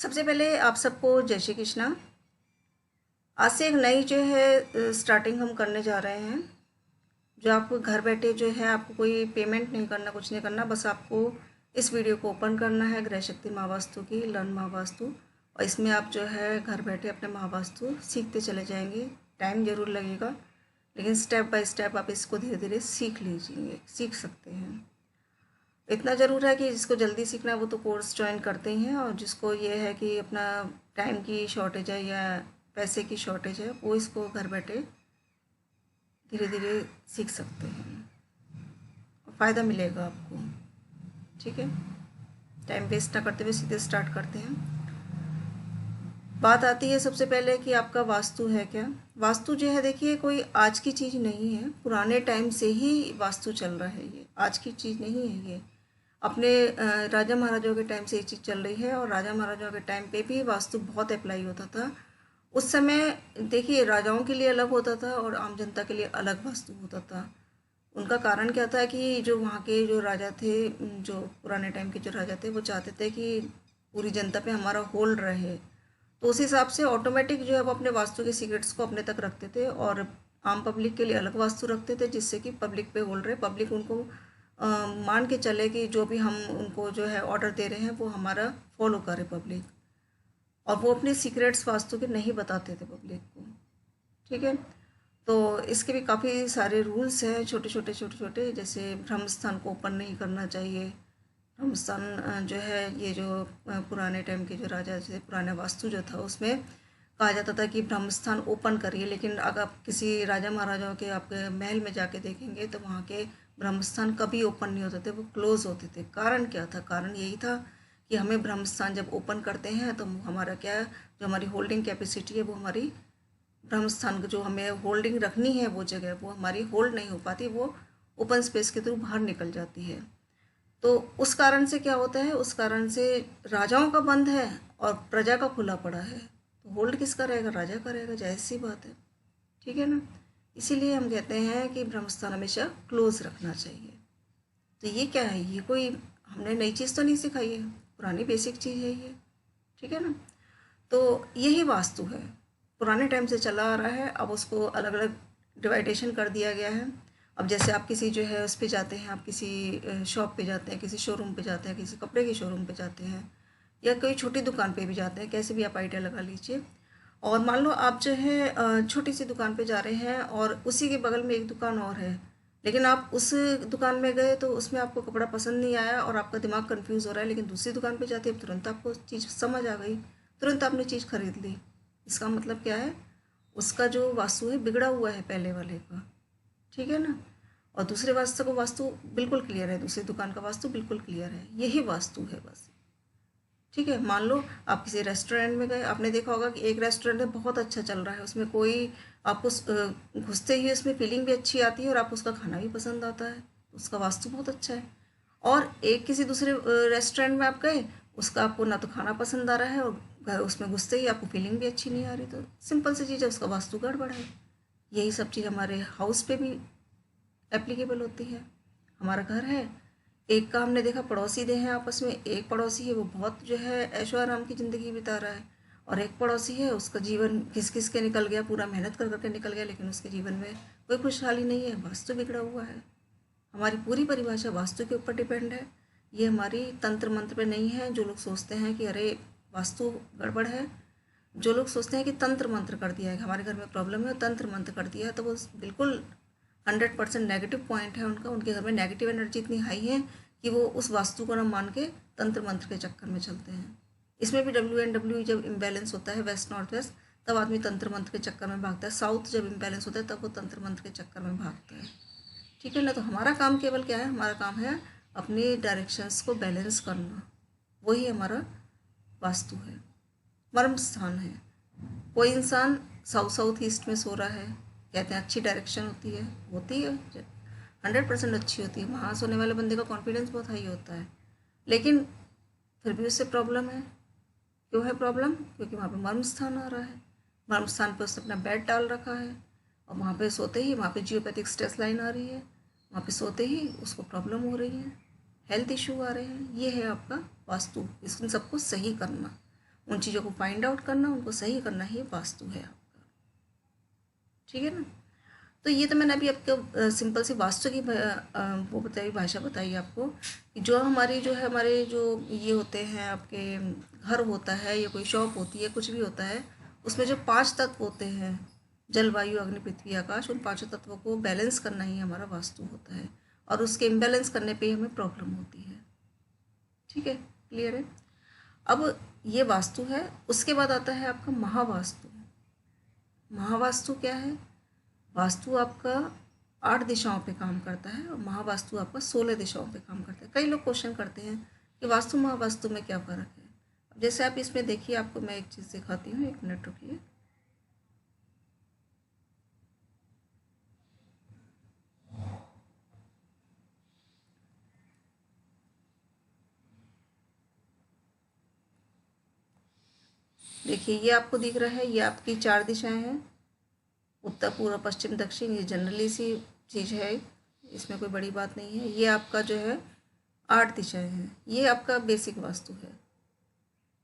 सबसे पहले आप सबको जय श्री कृष्णा। आज से एक नई जो है स्टार्टिंग हम करने जा रहे हैं। जो आपको घर बैठे जो है आपको कोई पेमेंट नहीं करना, कुछ नहीं करना, बस आपको इस वीडियो को ओपन करना है ग्रह शक्ति महावास्तु की, लर्न महावास्तु। और इसमें आप जो है घर बैठे अपने महावास्तु सीखते चले जाएंगे। टाइम ज़रूर लगेगा, लेकिन स्टेप बाय स्टेप आप इसको धीरे धीरे सीख सकते हैं। इतना ज़रूर है कि जिसको जल्दी सीखना है वो तो कोर्स ज्वाइन करते ही हैं, और जिसको ये है कि अपना टाइम की शॉर्टेज है या पैसे की शॉर्टेज है वो इसको घर बैठे धीरे धीरे सीख सकते हैं, फ़ायदा मिलेगा आपको। ठीक है, टाइम वेस्ट ना करते हुए सीधे स्टार्ट करते हैं। बात आती है सबसे पहले कि आपका वास्तु है क्या। वास्तु जो है देखिए कोई आज की चीज़ नहीं है, पुराने टाइम से ही वास्तु चल रहा है, ये आज की चीज़ नहीं है। ये अपने राजा महाराजाओं के टाइम से ये चीज़ चल रही है, और राजा महाराजाओं के टाइम पे भी वास्तु बहुत अप्लाई होता था। उस समय देखिए राजाओं के लिए अलग होता था और आम जनता के लिए अलग वास्तु होता था। उनका कारण क्या था कि जो वहाँ के जो राजा थे, जो पुराने टाइम के जो राजा थे, वो चाहते थे कि पूरी जनता पे हमारा होल्ड रहे, तो उस हिसाब से ऑटोमेटिक जो है वो अपने वास्तु के सीक्रेट्स को अपने तक रखते थे, और आम पब्लिक के लिए अलग वास्तु रखते थे, जिससे कि पब्लिक पे होल्ड रहे, पब्लिक उनको मान के चले कि जो भी हम उनको जो है ऑर्डर दे रहे हैं वो हमारा फॉलो करे पब्लिक। और वो अपने सीक्रेट्स वास्तु के नहीं बताते थे पब्लिक को। ठीक है, तो इसके भी काफ़ी सारे रूल्स हैं, छोटे छोटे, जैसे ब्रह्मस्थान को ओपन नहीं करना चाहिए। ब्रह्मस्थान जो है ये जो पुराने टाइम के जो राजा थे, पुराना वास्तु जो था उसमें कहा जाता था कि ब्रह्मस्थान ओपन करिए, लेकिन अगर आप किसी राजा महाराजाओं के आपके महल में जाके देखेंगे तो वहाँ के ब्रह्मस्थान कभी ओपन नहीं होते थे, वो क्लोज होते थे। कारण क्या था? कारण यही था कि हमें ब्रह्मस्थान जब ओपन करते हैं तो हमारा क्या है, जो हमारी होल्डिंग कैपेसिटी है वो हमारी ब्रह्मस्थान जो हमें होल्डिंग रखनी है वो जगह वो हमारी होल्ड नहीं हो पाती, वो ओपन स्पेस के थ्रू बाहर निकल जाती है। तो उस कारण से क्या होता है, उस कारण से राजाओं का बंद है और प्रजा का खुला पड़ा है, तो होल्ड किसका रहेगा? राजा का रहेगा, जाहिर सी बात है। ठीक है ना, इसीलिए हम कहते हैं कि ब्रह्मस्थान हमेशा क्लोज रखना चाहिए। तो ये क्या है, ये कोई हमने नई चीज़ तो नहीं सिखाई है, पुरानी बेसिक चीज़ है ये। ठीक है ना, तो यही वास्तु है, पुराने टाइम से चला आ रहा है। अब उसको अलग अलग डिवाइडेशन कर दिया गया है। अब जैसे आप किसी जो है उस पे जाते हैं, आप किसी शॉप पे जाते हैं, किसी शोरूम पे जाते हैं, किसी कपड़े की शोरूम पे जाते हैं, या कोई छोटी दुकान पे भी जाते हैं, कैसे भी आप आइडिया लगा लीजिए। और मान लो आप जो है छोटी सी दुकान पे जा रहे हैं और उसी के बगल में एक दुकान और है, लेकिन आप उस दुकान में गए तो उसमें आपको कपड़ा पसंद नहीं आया और आपका दिमाग कंफ्यूज हो रहा है, लेकिन दूसरी दुकान पे जाते हैं तुरंत आपको चीज़ समझ आ गई, तुरंत आपने चीज़ खरीद ली। इसका मतलब क्या है, उसका जो वास्तु है बिगड़ा हुआ है पहले वाले का। ठीक है ना, और दूसरे वास्तु का वास्तु बिल्कुल क्लियर है, दूसरी दुकान का वास्तु बिल्कुल क्लियर है, यही वास्तु है बस। ठीक है, मान लो आप किसी रेस्टोरेंट में गए, आपने देखा होगा कि एक रेस्टोरेंट है बहुत अच्छा चल रहा है, उसमें कोई आपको घुसते ही उसमें फीलिंग भी अच्छी आती है और आपको उसका खाना भी पसंद आता है, उसका वास्तु बहुत अच्छा है। और एक किसी दूसरे रेस्टोरेंट में आप गए, उसका आपको ना तो खाना पसंद आ रहा है और उसमें घुसते ही आपको फीलिंग भी अच्छी नहीं आ रही, तो सिंपल सी चीज़ है, उसका वास्तु गड़बड़ है। यही सब चीज़ हमारे हाउस पे भी एप्लीकेबल होती है। हमारा घर है, एक का हमने देखा पड़ोसी दे हैं आपस में, एक पड़ोसी है वो बहुत जो है ऐशो आराम की ज़िंदगी बिता रहा है, और एक पड़ोसी है उसका जीवन घिस घिस के निकल गया, पूरा मेहनत कर करके निकल गया, लेकिन उसके जीवन में कोई खुशहाली नहीं है, वास्तु बिगड़ा हुआ है। हमारी पूरी परिभाषा वास्तु के ऊपर डिपेंड है, ये हमारी तंत्र मंत्र पे नहीं है। जो लोग सोचते हैं कि अरे वास्तु गड़बड़ है, जो लोग सोचते हैं कि तंत्र मंत्र कर दिया है, हमारे घर में प्रॉब्लम है तंत्र मंत्र कर दिया है, तो वो बिल्कुल 100% नेगेटिव पॉइंट है उनका। उनके घर में नेगेटिव एनर्जी इतनी हाई है कि वो उस वास्तु को न मान के तंत्र मंत्र के चक्कर में चलते हैं। इसमें भी WNW जब इम्बैलेंस होता है वेस्ट नॉर्थ वेस्ट, तब आदमी तंत्र मंत्र के चक्कर में भागता है, साउथ जब इम्बैलेंस होता है तब वो तंत्र मंत्र के चक्कर में भागता है। ठीक है ना, तो हमारा काम केवल क्या है, हमारा काम है अपनी डायरेक्शंस को बैलेंस करना, वही हमारा वास्तु है, मर्म स्थान है। कोई इंसान साउथ साउथ ईस्ट में सो रहा है, कहते हैं अच्छी डायरेक्शन होती है 100% अच्छी होती है, वहाँ सोने वाले बंदे का कॉन्फिडेंस बहुत हाई होता है, लेकिन फिर भी उससे प्रॉब्लम है। क्यों है प्रॉब्लम? क्योंकि वहाँ पे मर्म स्थान आ रहा है, मर्म स्थान पर उसने अपना बेड डाल रखा है, और वहाँ पे सोते ही वहाँ पे जियोपैथिक स्ट्रेस लाइन आ रही है, वहाँ पे सोते ही उसको प्रॉब्लम हो रही है, हेल्थ इशू आ रहे हैं। ये है आपका वास्तु, इसको सबको सही करना। उन चीज़ों को फाइंड आउट करना, उनको सही करना ही वास्तु है आपका। ठीक है ना। तो ये तो मैंने अभी आपको सिंपल सी वास्तु की वो बताई, भाषा बताई आपको कि जो हमारी जो है हमारे जो ये होते हैं आपके घर होता है या कोई शॉप होती है, कुछ भी होता है, उसमें जो 5 तत्व होते हैं, जल वायु अग्नि पृथ्वी आकाश, उन 5 तत्वों को बैलेंस करना ही हमारा वास्तु होता है, और उसके इम्बैलेंस करने पे ही हमें प्रॉब्लम होती है। ठीक है, क्लियर है। अब ये वास्तु है। उसके बाद आता है आपका महावास्तु। महावास्तु क्या है? वास्तु आपका 8 दिशाओं पे काम करता है और महावास्तु आपका 16 दिशाओं पे काम करता है। कई लोग क्वेश्चन करते हैं कि वास्तु महावास्तु में क्या फ़र्क है। अब जैसे आप इसमें देखिए, आपको मैं एक चीज़ दिखाती हूँ, 1 मिनट रुकिए। देखिए, ये आपको दिख रहा है, ये आपकी 4 दिशाएं हैं, उत्तर पूर्व पश्चिम दक्षिण। ये जनरली सी चीज़ है, इसमें कोई बड़ी बात नहीं है। ये आपका जो है 8 दिशाएं हैं, ये आपका बेसिक वास्तु है।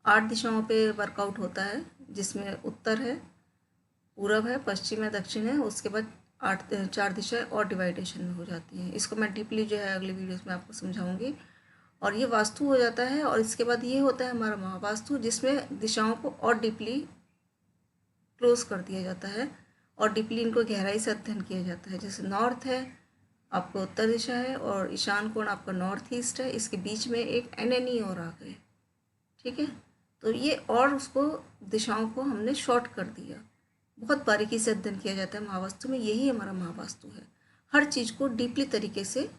8 दिशाओं पे वर्कआउट होता है, जिसमें उत्तर है, पूरब है, पश्चिम है, दक्षिण है। उसके बाद 4 दिशाएं और डिवाइडेशन में हो जाती हैं। इसको मैं डीपली जो है अगली वीडियोस में आपको समझाऊंगी। और ये वास्तु हो जाता है। और इसके बाद ये होता है हमारा महावास्तु, जिसमें दिशाओं को और डीपली क्लोज कर दिया जाता है और डीपली इनको गहराई से अध्ययन किया जाता है। जैसे नॉर्थ है आपको उत्तर दिशा है, और ईशान कोण आपका नॉर्थ ईस्ट है, इसके बीच में एक एनएनी और आ गए। ठीक है, तो ये और उसको दिशाओं को हमने शॉर्ट कर दिया। बहुत बारीकी से अध्ययन किया जाता है महावास्तु में। यही हमारा महावास्तु है, हर चीज़ को डीपली तरीके से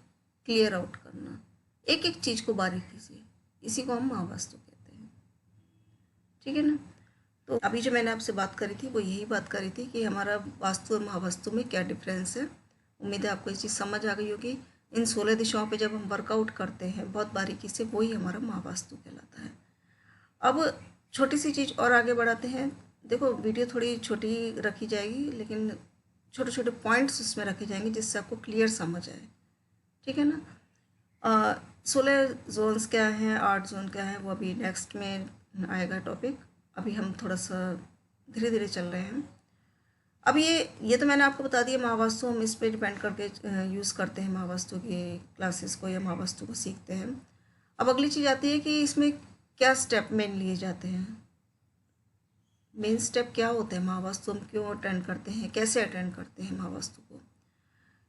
क्लियर आउट करना, एक एक चीज़ को बारीकी से, इसी को हम महावास्तु कहते हैं। ठीक है ना। तो अभी जो मैंने आपसे बात करी थी वो यही बात करी थी कि हमारा वास्तु और महावास्तु में क्या डिफरेंस है। उम्मीद है आपको ये चीज़ समझ आ गई होगी। इन 16 दिशाओं पे जब हम वर्कआउट करते हैं बहुत बारीकी से, वही हमारा महावास्तु कहलाता है। अब छोटी सी चीज़ और आगे बढ़ाते हैं। देखो, वीडियो थोड़ी छोटी रखी जाएगी, लेकिन छोटे छोटे पॉइंट्स उसमें रखे जाएंगे जिससे आपको क्लियर समझ आए। ठीक है ना। 16 जोन्स क्या हैं, 8 जोन क्या है, वो अभी नेक्स्ट में आएगा टॉपिक। अभी हम थोड़ा सा धीरे धीरे चल रहे हैं। अब ये तो मैंने आपको बता दिया महावास्तु, हम इस पर डिपेंड करके यूज़ करते हैं महावास्तु की क्लासेस को या महावास्तु को सीखते हैं। अब अगली चीज़ आती है कि इसमें क्या स्टेप मेन लिए जाते हैं। मेन स्टेप क्या होते हैं महावास्तु, हम क्यों अटेंड करते हैं, कैसे अटेंड करते हैं महावास्तु को।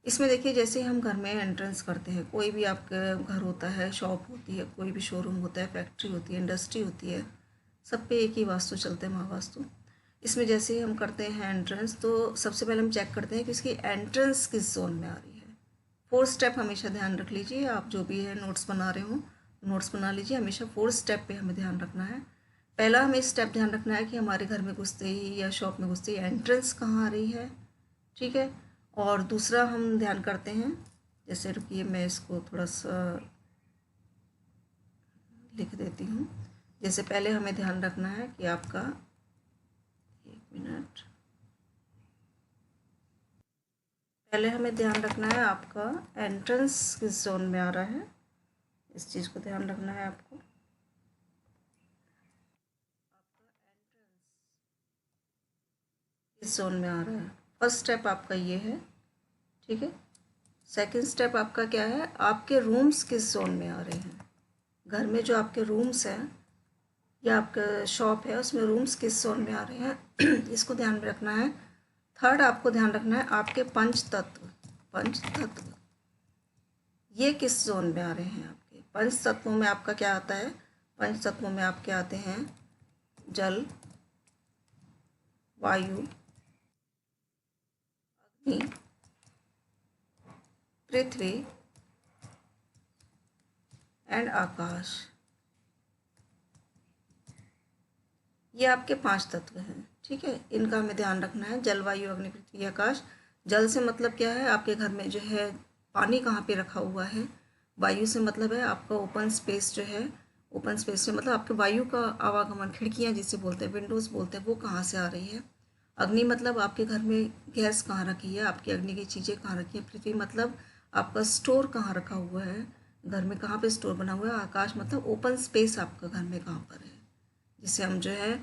इसमें देखिए, जैसे हम घर में एंट्रेंस करते हैं, कोई भी आपका घर होता है, शॉप होती है, कोई भी शोरूम होता है, फैक्ट्री होती है, इंडस्ट्री होती है, सब पे एक ही वास्तु चलते हैं महावास्तु। इसमें जैसे ही हम करते हैं एंट्रेंस, तो सबसे पहले हम चेक करते हैं कि इसकी एंट्रेंस किस जोन में आ रही है। 4 स्टेप हमेशा ध्यान रख लीजिए। आप जो भी है नोट्स बना रहे हो, नोट्स बना लीजिए। हमेशा 4 स्टेप पे हमें ध्यान रखना है। पहला हमें स्टेप ध्यान रखना है कि हमारे घर में घुसते ही या शॉप में घुसते ही एंट्रेंस कहाँ आ रही है। ठीक है। और दूसरा हम ध्यान करते हैं, जैसे रुकिए मैं इसको थोड़ा सा लिख देती हूँ। जैसे पहले हमें ध्यान रखना है कि आपका, 1 मिनट, पहले हमें ध्यान रखना है आपका एंट्रेंस किस जोन में आ रहा है। इस चीज़ को ध्यान रखना है आपको। किस जोन में आ रहा है, फर्स्ट स्टेप आपका ये है। ठीक है। सेकंड स्टेप आपका क्या है, आपके रूम्स किस जोन में आ रहे हैं। घर में जो आपके रूम्स हैं या आपका शॉप है, उसमें रूम्स किस जोन में आ रहे हैं इसको ध्यान में रखना है। थर्ड आपको ध्यान रखना है आपके पंच तत्व ये किस जोन में आ रहे हैं। आपके पंच तत्वों में आपका क्या आता है, पंच तत्वों में आपके आते हैं जल, वायु, अग्नि, पृथ्वी एंड आकाश। ये आपके 5 तत्व हैं। ठीक है, इनका हमें ध्यान रखना है। जल, वायु, अग्नि, पृथ्वी, आकाश। जल से मतलब क्या है, आपके घर में जो है पानी कहाँ पे रखा हुआ है। वायु से मतलब है आपका ओपन स्पेस जो है, ओपन स्पेस से मतलब आपके वायु का आवागमन, खिड़कियाँ जिसे बोलते हैं, विंडोज़ बोलते हैं, वो कहाँ से आ रही है। अग्नि मतलब आपके घर में गैस कहाँ रखी है, आपकी अग्नि की चीज़ें कहाँ रखी है। पृथ्वी मतलब आपका स्टोर कहाँ रखा हुआ है, घर में कहाँ पे स्टोर बना हुआ है। आकाश मतलब ओपन स्पेस आपका घर में कहाँ पर है, जिसे हम जो है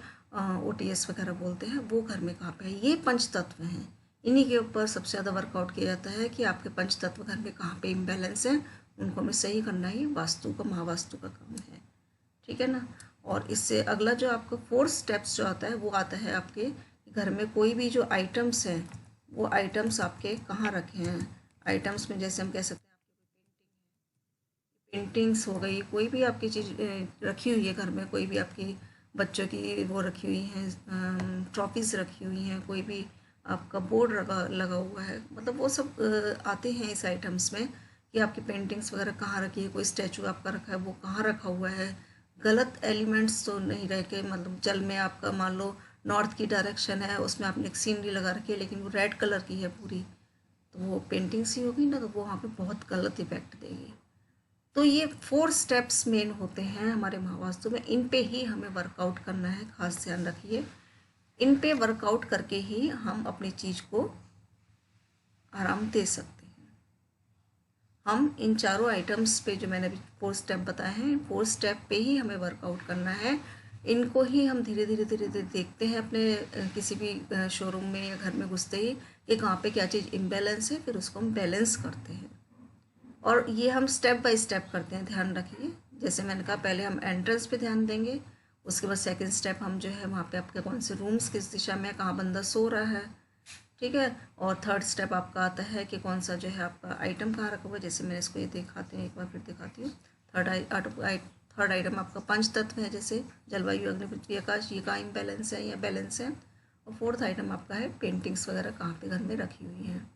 OTS वगैरह बोलते हैं, वो घर में कहाँ पे है। ये पंच तत्व हैं, इन्हीं के ऊपर सबसे ज़्यादा वर्कआउट किया जाता है कि आपके पंच तत्व घर में कहाँ पे इम्बैलेंस है, उनको हमें सही करना ही वास्तु का, महावास्तु का काम है। ठीक है ना। और इससे अगला जो आपका 4 स्टेप्स जो आता है वो आता है आपके घर में कोई भी जो आइटम्स हैं वो आइटम्स आपके कहाँ रखे हैं। आइटम्स में जैसे हम कह सकते हैं पेंटिंग्स हो गई, कोई भी आपकी चीज़ रखी हुई है घर में, कोई भी आपकी बच्चों की वो रखी हुई हैं, ट्रॉफीज़ रखी हुई हैं, कोई भी आपका बोर्ड लगा हुआ है, मतलब वो सब आते हैं इस आइटम्स में कि आपकी पेंटिंग्स वगैरह कहाँ रखी है, कोई स्टैचू आपका रखा है वो कहाँ रखा हुआ है। गलत एलिमेंट्स तो नहीं रह के, मतलब जल में आपका मान लो नॉर्थ की डायरेक्शन है, उसमें आपने एक सीनरी लगा रखी है लेकिन वो रेड कलर की है पूरी, तो वो पेंटिंग्स ही होगी ना, तो वो वहाँ पे बहुत गलत इफेक्ट देगी। तो ये 4 स्टेप्स मेन होते हैं हमारे महावास्तु में, इन पे ही हमें वर्कआउट करना है, खास ध्यान रखिए। इन पे वर्कआउट करके ही हम अपनी चीज़ को आराम दे सकते हैं। हम इन चारों आइटम्स पे जो मैंने अभी 4 स्टेप बताए हैं, 4 स्टेप पे ही हमें वर्कआउट करना है। इनको ही हम धीरे धीरे धीरे धीरे देखते हैं अपने किसी भी शोरूम में या घर में घुसते ही कि कहाँ पे क्या चीज़ इम्बैलेंस है, फिर उसको हम बैलेंस करते हैं। और ये हम स्टेप बाय स्टेप करते हैं, ध्यान रखिए। जैसे मैंने कहा पहले हम एंट्रेंस पे ध्यान देंगे, उसके बाद सेकंड स्टेप हम जो है वहाँ पे आपके कौन से रूम्स किस दिशा में, कहाँ बंदा सो रहा है, ठीक है। और थर्ड स्टेप आपका आता है कि कौन सा जो है आपका आइटम कहाँ रखा हुआ है। जैसे मैंने इसको ये दिखाती हूँ, एक बार फिर दिखाती हूँ। थर्ड आइटम आपका पंच तत्व है, जैसे जलवायु, अग्नि, पृथ्वी, आकाश, ये कहाँ इम्बैलेंस है या बैलेंस है। और फोर्थ आइटम आपका है पेंटिंग्स वगैरह कहाँ पे घर में रखी हुई हैं।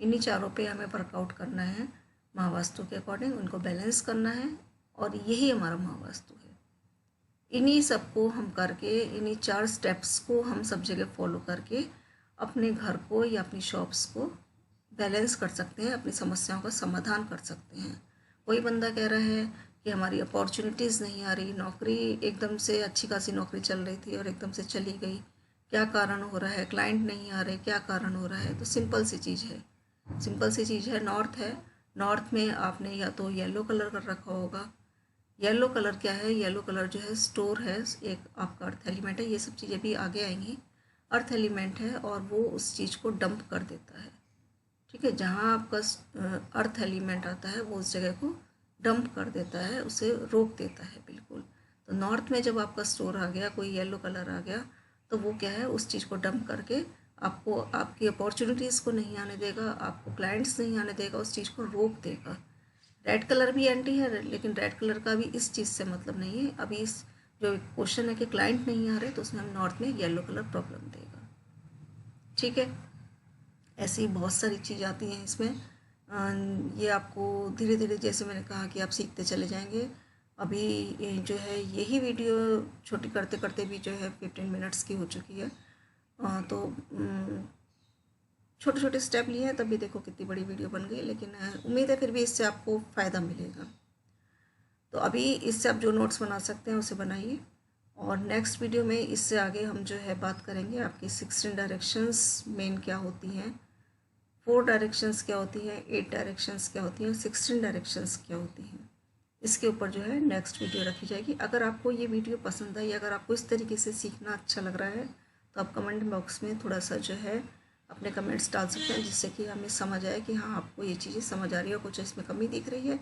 इन्हीं चारों पे हमें वर्कआउट करना है महावास्तु के अकॉर्डिंग, उनको बैलेंस करना है, और यही हमारा महावास्तु है। इन्हीं सबको हम करके, इन्हीं 4 स्टेप्स को हम सब जगह फॉलो करके अपने घर को या अपनी शॉप्स को बैलेंस कर सकते हैं, अपनी समस्याओं का समाधान कर सकते हैं। कोई बंदा कह रहा है कि हमारी अपॉर्चुनिटीज़ नहीं आ रही, नौकरी एकदम से अच्छी खासी नौकरी चल रही थी और एकदम से चली गई, क्या कारण हो रहा है, क्लाइंट नहीं आ रहे, क्या कारण हो रहा है। तो सिंपल सी चीज़ है, सिंपल सी चीज़ है, नॉर्थ है, नॉर्थ में आपने या तो येलो कलर कर रखा होगा। येलो कलर क्या है, येलो कलर जो है स्टोर है, एक आपका अर्थ एलिमेंट है, ये सब चीज़ें भी आगे आएंगी। अर्थ एलिमेंट है और वो उस चीज़ को डंप कर देता है, ठीक है। जहाँ आपका अर्थ एलिमेंट आता है वो उस जगह को डंप कर देता है, उसे रोक देता है बिल्कुल। तो नॉर्थ में जब आपका स्टोर आ गया, कोई येलो कलर आ गया, तो वो क्या है, उस चीज़ को डंप करके आपको, आपकी अपॉर्चुनिटीज़ को नहीं आने देगा, आपको क्लाइंट्स नहीं आने देगा, उस चीज़ को रोक देगा। रेड कलर भी एंटी है, लेकिन रेड कलर का भी इस चीज़ से मतलब नहीं है। अभी इस जो क्वेश्चन है कि क्लाइंट नहीं आ रहे, तो उसमें हम नॉर्थ में येलो कलर प्रॉब्लम देगा, ठीक है। ऐसी बहुत सारी चीज़ आती हैं इसमें। ये आपको धीरे धीरे, जैसे मैंने कहा कि आप सीखते चले जाएंगे। अभी जो है यही वीडियो छोटी करते करते भी जो है 15 मिनट्स की हो चुकी है। तो छोटे छोटे स्टेप लिए हैं, तभी देखो कितनी बड़ी वीडियो बन गई, लेकिन उम्मीद है फिर भी इससे आपको फ़ायदा मिलेगा। तो अभी इससे आप जो नोट्स बना सकते हैं उसे बनाइए, और नेक्स्ट वीडियो में इससे आगे हम जो है बात करेंगे आपकी 16 डायरेक्शंस मेन क्या होती हैं, 4 डायरेक्शंस क्या होती हैं, 8 डायरेक्शंस क्या होती हैं, 16 डायरेक्शंस क्या होती हैं। इसके ऊपर जो है नेक्स्ट वीडियो रखी जाएगी। अगर आपको ये वीडियो पसंद आई, अगर आपको इस तरीके से सीखना अच्छा लग रहा है, तो आप कमेंट बॉक्स में थोड़ा सा जो है अपने कमेंट्स डाल सकते हैं, जिससे कि हमें समझ आए कि हाँ आपको ये चीज़ें समझ आ रही है और कुछ इसमें कमी दिख रही है,